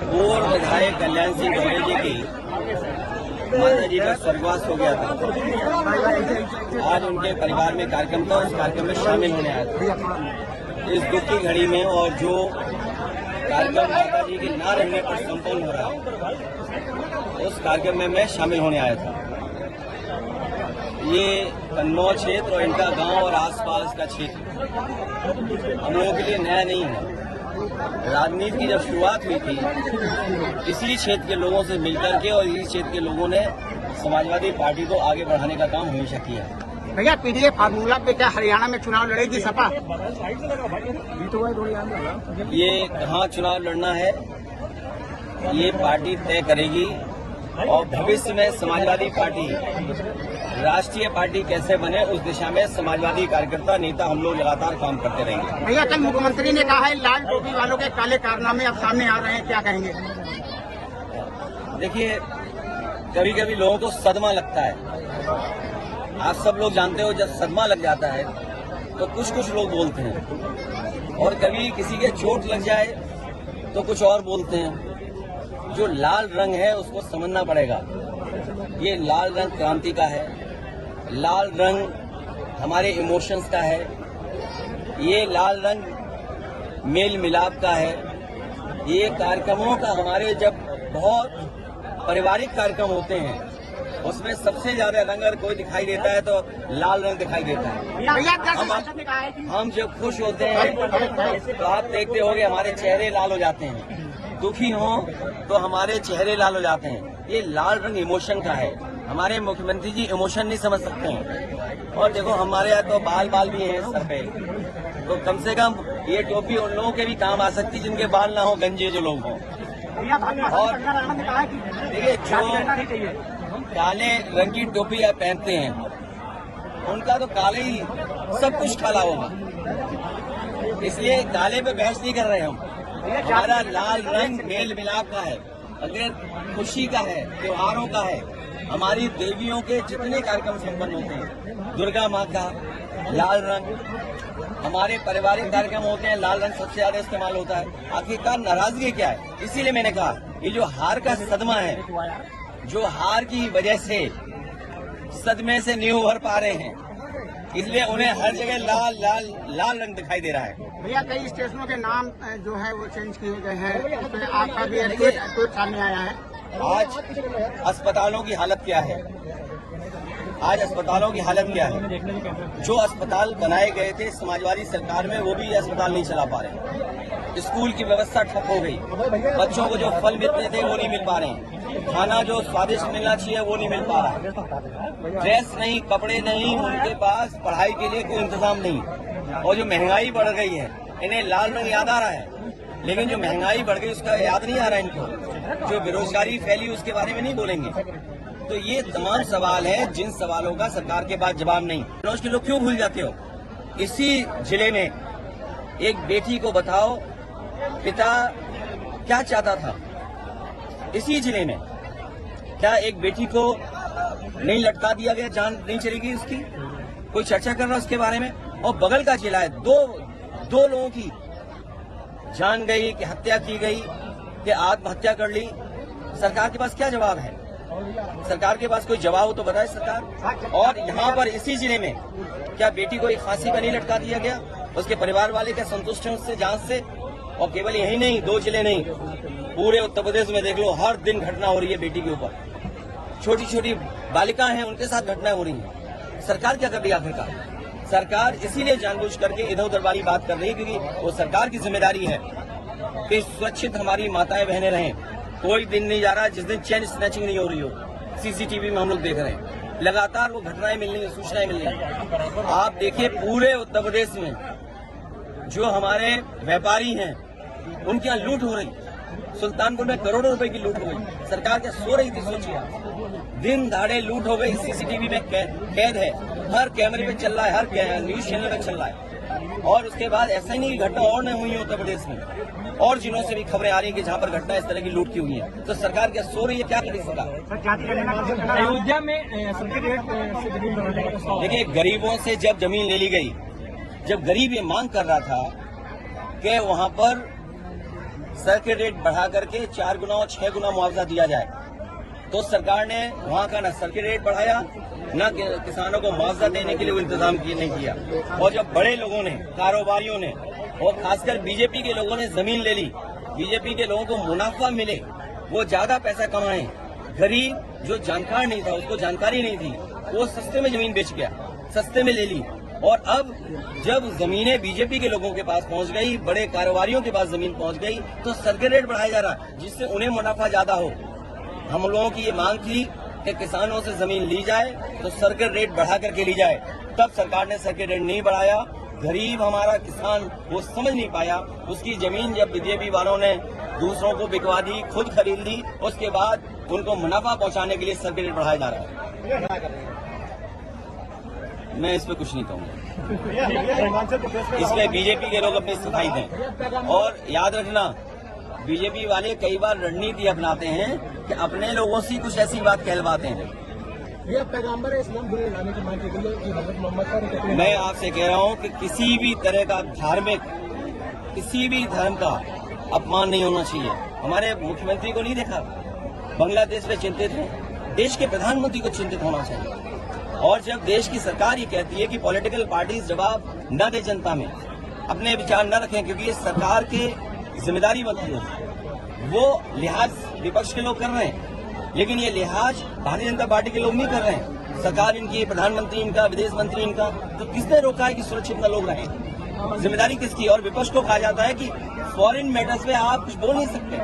पूर्व विधायक कल्याण सिंह गौरे जी की माता जी का स्वर्गवास हो गया था। आज उनके परिवार में कार्यक्रम था, उस कार्यक्रम में शामिल होने आया था। इस दुख की घड़ी में और जो कार्यक्रम माता जी के ना रहने पर संपन्न हो रहा है, उस कार्यक्रम में मैं शामिल होने आया था। ये कन्नौज क्षेत्र और इनका गांव और आसपास का क्षेत्र हम लोगों के लिए नया नहीं है। राजनीति की जब शुरुआत हुई थी, इसी क्षेत्र के लोगों से मिलकर के और इसी क्षेत्र के लोगों ने समाजवादी पार्टी को आगे बढ़ाने का काम हमेशा किया। भैया पीडीए फार्मूला पे क्या हरियाणा में चुनाव लड़ेगी सपा? ये कहाँ चुनाव लड़ना है ये पार्टी तय करेगी और भविष्य में समाजवादी पार्टी राष्ट्रीय पार्टी कैसे बने उस दिशा में समाजवादी कार्यकर्ता नेता हम लोग लगातार काम करते रहेंगे। भैया कल मुख्यमंत्री ने कहा है लाल टोपी वालों के काले कारनामे अब सामने आ रहे हैं, क्या कहेंगे? देखिए, कभी कभी लोगों को सदमा लगता है। आप सब लोग जानते हो, जब सदमा लग जाता है तो कुछ लोग बोलते हैं और कभी किसी के चोट लग जाए तो कुछ और बोलते हैं। जो लाल रंग है उसको समझना पड़ेगा। ये लाल रंग क्रांति का है, लाल रंग हमारे इमोशंस का है, ये लाल रंग मेल मिलाप का है। ये कार्यक्रमों का हमारे जब बहुत पारिवारिक कार्यक्रम होते हैं उसमें सबसे ज्यादा रंग अगर कोई दिखाई देता है तो लाल रंग दिखाई देता है। हम जब खुश होते हैं तो आप देखते होंगे हमारे चेहरे लाल हो जाते हैं, दुखी हों तो हमारे चेहरे लाल हो जाते हैं। ये लाल रंग इमोशन का है। हमारे मुख्यमंत्री जी इमोशन नहीं समझ सकते हैं। और देखो, हमारे यहाँ तो बाल भी हैं सर पे, तो कम से कम ये टोपी उन लोगों के भी काम आ सकती है जिनके बाल ना हो, गंजे जो लोग हों। और देखिए, जो काले रंग की टोपी आप पहनते हैं उनका तो काले ही सब कुछ काला होगा, इसलिए काले पे बहस नहीं कर रहे हम। हमारा लाल रंग मेल मिलाप का है, अगर खुशी का है, त्योहारों का है। हमारी देवियों के जितने कार्यक्रम संपन्न होते हैं, दुर्गा माँ का लाल रंग, हमारे पारिवारिक कार्यक्रम होते हैं, लाल रंग सबसे ज्यादा इस्तेमाल होता है। आखिरकार नाराजगी क्या है? इसीलिए मैंने कहा ये जो हार का सदमा है, जो हार की वजह से सदमे से नहीं उभर पा रहे हैं, इसलिए उन्हें हर जगह लाल रंग दिखाई दे रहा है। भैया कई स्टेशनों के नाम जो है वो चेंज किए गए हैं, उसमें आपका भी ट्वीट सामने आया है। आज अस्पतालों की हालत क्या है? आज अस्पतालों की हालत क्या है? जो अस्पताल बनाए गए थे समाजवादी सरकार में, वो भी अस्पताल नहीं चला पा रहे। स्कूल की व्यवस्था ठप हो गई। बच्चों को जो फल मिलते थे वो नहीं मिल पा रहे हैं। खाना जो स्वादिष्ट मिलना चाहिए वो नहीं मिल पा रहा है। ड्रेस नहीं, कपड़े नहीं, उनके पास पढ़ाई के लिए कोई इंतजाम नहीं। और जो महंगाई बढ़ गई है, इन्हें लाल रंग याद आ रहा है, लेकिन जो महंगाई बढ़ गई उसका याद नहीं आ रहा है इनको। जो बेरोजगारी फैली उसके बारे में नहीं बोलेंगे। तो ये तमाम सवाल है जिन सवालों का सरकार के पास जवाब नहीं। कन्नौज के लोग क्यों भूल जाते हो? इसी जिले में एक बेटी को बताओ पिता क्या चाहता था। इसी जिले में क्या एक बेटी को नहीं लटका दिया गया, जान नहीं चलेगी उसकी? कोई चर्चा कर रहा है उसके बारे में? और बगल का जिला है, दो लोगों की जान गई, कि हत्या की गई, कि आत्महत्या कर ली। सरकार के पास क्या जवाब है? सरकार के पास कोई जवाब हो तो बताए सरकार। और यहाँ पर इसी जिले में क्या बेटी को एक फांसी पर नहीं लटका दिया गया? उसके परिवार वाले क्या संतुष्ट हैं उससे, जांच से? और केवल यही नहीं, 2 जिले नहीं, पूरे उत्तर प्रदेश में देख लो, हर दिन घटना हो रही है बेटी के ऊपर। छोटी छोटी बालिकाएं हैं, उनके साथ घटनाएं हो रही हैं। सरकार क्या कर रही है आखिरकार? सरकार इसीलिए जानबूझ करके इधर उधर वाली बात कर रही है क्योंकि वो सरकार की जिम्मेदारी है कि सुरक्षित हमारी माताएं बहनें रहें। कोई दिन नहीं जा रहा जिस दिन चेन स्नैचिंग नहीं हो रही हो। सीसीटीवी में हम लोग देख रहे हैं, लगातार वो घटनाएं मिल रही हैं, सूचनाएं मिल रही हैं। आप देखिए, पूरे उत्तर प्रदेश में जो हमारे व्यापारी हैं उनके यहाँ लूट हो रही। सुल्तानपुर में करोड़ों रुपए की लूट हो गई। सरकार क्या सो रही थी? सोचिए, दिन दहाड़े लूट हो गई। सीसीटीवी में कैद है, हर कैमरे पे चल रहा है, हर न्यूज चैनल पे चल रहा है। और उसके बाद ऐसा ही नहीं घटना और नहीं हुई है उत्तर प्रदेश में, और जिलों से भी खबरें आ रही है कि जहाँ पर घटना इस तरह की लूट की हुई है। तो सरकार क्या सो रही है? क्या करेगी सरकार? अयोध्या में देखिए, गरीबों से जब जमीन ले ली गई, जब गरीब ये मांग कर रहा था कि वहाँ पर सर्किट रेट बढ़ा करके 4 गुना और 6 गुना मुआवजा दिया जाए। तो सरकार ने वहां का न सर्किट रेट बढ़ाया, न किसानों को मुआवजा देने के लिए वो इंतजाम नहीं किया। और जब बड़े लोगों ने, कारोबारियों ने और खासकर बीजेपी के लोगों ने जमीन ले ली, बीजेपी के लोगों को मुनाफा मिले, वो ज्यादा पैसा कमाए, गरीब जो जानकार नहीं था, उसको जानकारी नहीं थी, वो सस्ते में जमीन बेच गया, सस्ते में ले ली। और अब जब जमीनें बीजेपी के लोगों के पास पहुंच गई, बड़े कारोबारियों के पास जमीन पहुंच गई, तो सर्किट रेट बढ़ाया जा रहा जिससे उन्हें मुनाफा ज्यादा हो। हम लोगों की ये मांग थी कि किसानों से जमीन ली जाए तो सर्किट रेट बढ़ा करके ली जाए, तब सरकार ने सर्किट रेट नहीं बढ़ाया। गरीब हमारा किसान वो समझ नहीं पाया, उसकी जमीन जब बीजेपी वालों ने दूसरों को बिकवा दी, खुद खरीद ली, उसके बाद उनको मुनाफा पहुंचाने के लिए सर्किट रेट बढ़ाया जा रहा है। मैं इस पे कुछ नहीं कहूँगा, इसमें बीजेपी के लोग अपनी सफाई दें। और याद रखना, बीजेपी वाले कई बार रणनीति अपनाते हैं कि अपने लोगों से कुछ ऐसी बात कहलवाते हैं। मैं आपसे कह रहा हूं कि किसी भी तरह का धार्मिक, किसी भी धर्म का अपमान नहीं होना चाहिए। हमारे मुख्यमंत्री को नहीं देखा, बांग्लादेश में चिंतित है, देश के प्रधानमंत्री को चिंतित होना चाहिए। और जब देश की सरकार ये कहती है कि पॉलिटिकल पार्टीज जवाब न दे जनता में, अपने विचार न रखें, क्योंकि ये सरकार के जिम्मेदारी बनती है, वो लिहाज विपक्ष के लोग कर रहे हैं, लेकिन ये लिहाज भारतीय जनता पार्टी के लोग नहीं कर रहे हैं। सरकार इनकी, प्रधानमंत्री इनका, विदेश मंत्री इनका, तो किसने रोका है कि सुरक्षित न लोग रहें? जिम्मेदारी किसकी? और विपक्ष को कहा जाता है कि फॉरेन मैटर्स में आप कुछ बोल नहीं सकते।